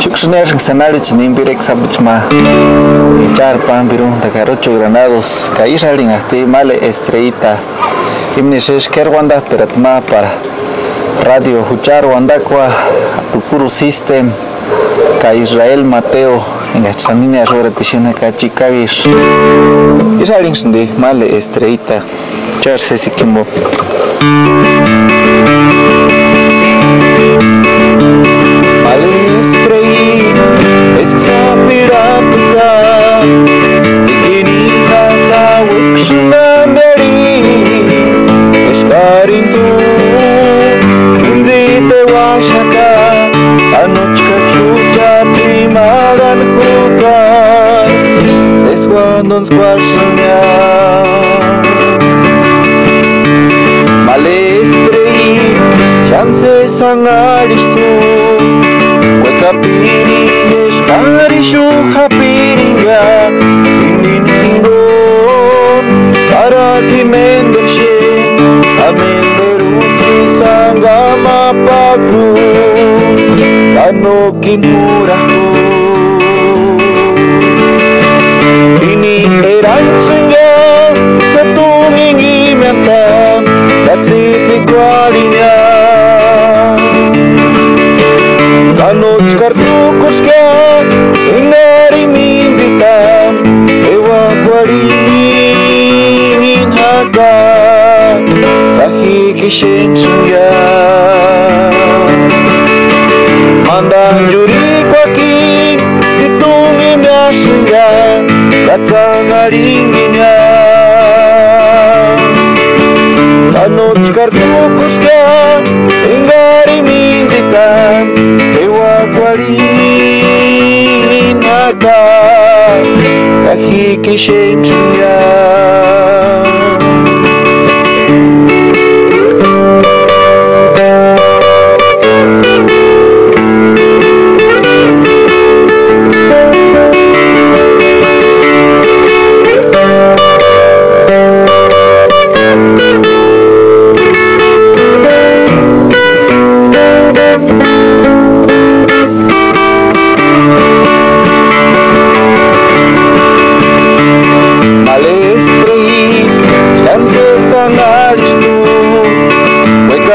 Shukshner Sanarich Nimbirek Sabitma Charpan Birun Takarocho Granados Kaishalin Asti Male Estrellita Imnishesh Kerwanda Peratma para Radio Huchar Wandakwa Tukuru System Ka Israel Mateo en Chanina Roratición Ka Chicagis Ishalin Shindi Male Estrellita Char Sesikimbo Sapiratuka ikini hasa wikshunamberi eskarintu inzite washaka anochka chucha timaran huta seswandon squashnya malestrei chance sangalistu wekapiri Karishu hapiringa Iningo Karaki mendeshe Amenderuki sangama paku Kanokin muraku Ini eransenga Katungingi menta Katsipi kualinya Kanoch kartukuska Ingari minzita Ewa kwarin haka Kahiki shensuya Mandang juri kwakin Hitungi myasuya Katsangaringinya Kanoch kartukuska Ingari minzita Ewa kwarin haka Kahiki shensuya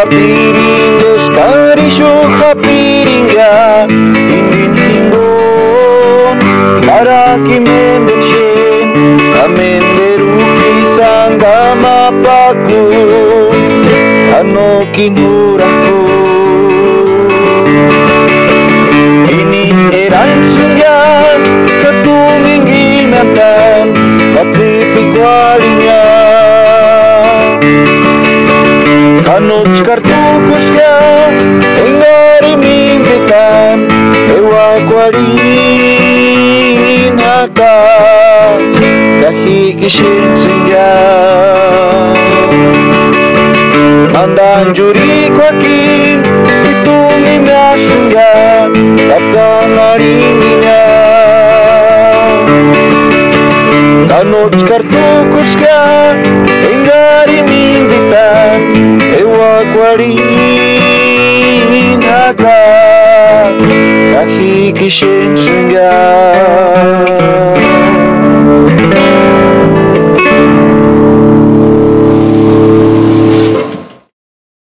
Piringa, Karishu hapiringa Indingo Maraki mendenshin Amenderuki sangama paku Anokin huraku Ini eransunya Ketungingi natan Katsipi kualinya Kanoch kartukuska Engari minzitan Ewa kwarin haka Kahiki shensuya Mandang juri kwakin Hitungi myasuya Katsangaringinya Kanoch kartukuska Engari minzitan Ewa kwarin haka Kahiki shensuya